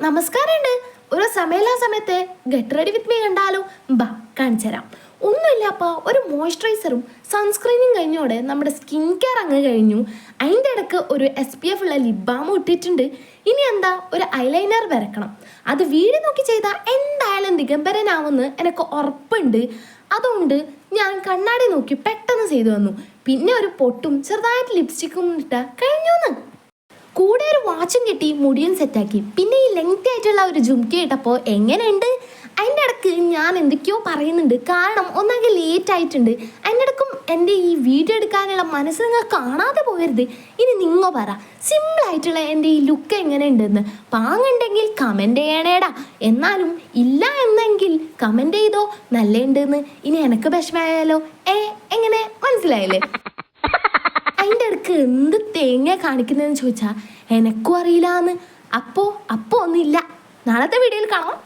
നമസ്കാരമുണ്ട്. ഒരു സമയമില്ലാ സമയത്ത് ഗെറ്റ് റെഡി വിത്ത് മീ കണ്ടാലോ? ബാ കാണിച്ചു തരാം. ഒന്നുമില്ല അപ്പോൾ ഒരു മോയ്സ്ചറൈസറും സൺസ്ക്രീനും കഴിഞ്ഞോടെ നമ്മുടെ സ്കിൻ കെയർ അങ്ങ് കഴിഞ്ഞു. അതിൻ്റെ ഇടയ്ക്ക് ഒരു SPF ഉള്ള ലിപ് ബാമും ഇട്ടിട്ടുണ്ട്. ഇനി എന്താ, ഒരു ഐലൈനർ വരക്കണം. അത് വീഡിയോ നോക്കി ചെയ്താൽ എന്തായാലും ദിഗംബരനാവുമെന്ന് എനിക്ക് ഉറപ്പുണ്ട്. അതുകൊണ്ട് ഞാൻ കണ്ണാടി നോക്കി പെട്ടെന്ന് ചെയ്തു വന്നു. പിന്നെ ഒരു പൊട്ടും ചെറുതായിട്ട് ലിപ്സ്റ്റിക്കും ഇട്ടാൽ കഴിഞ്ഞൂന്ന്. കൂടെ ഒരു വാച്ചും കെട്ടി മുടിയും സെറ്റാക്കി. പിന്നെ ഈ ലെങ്തി ആയിട്ടുള്ള ഒരു ജുംക്കി ഇട്ടപ്പോൾ എങ്ങനെയുണ്ട്? അതിൻ്റെ ഇടയ്ക്ക് ഞാൻ എന്തൊക്കെയോ പറയുന്നുണ്ട്. കാരണം ഒന്നാകെ ലേറ്റ് ആയിട്ടുണ്ട്. അതിൻ്റെ ഇടയ്ക്കും എൻ്റെ ഈ വീഡിയോ എടുക്കാനുള്ള മനസ്സ് നിങ്ങൾ കാണാതെ പോകരുത്. ഇനി നിങ്ങൾ പറ, സിമ്പിളായിട്ടുള്ള എൻ്റെ ഈ ലുക്ക് എങ്ങനെയുണ്ടെന്ന്. പാങ്ങുണ്ടെങ്കിൽ കമൻറ്റ് ചെയ്യണേടാ. എന്നാലും ഇല്ല എന്നെങ്കിൽ കമൻറ്റ് ചെയ്തോ നല്ലുണ്ടെന്ന്. ഇനി എനിക്ക് വിഷമമായാലോ? എങ്ങനെ മനസ്സിലായില്ലേ? അതിൻ്റെ ഇടയ്ക്ക് എന്ത് തേങ്ങ കാണിക്കുന്നതെന്ന് ചോദിച്ചാൽ എനക്കും അറിയില്ലാന്ന്. അപ്പോൾ ഒന്നുമില്ല. നാളത്തെ വീഡിയോയിൽ കാണാം.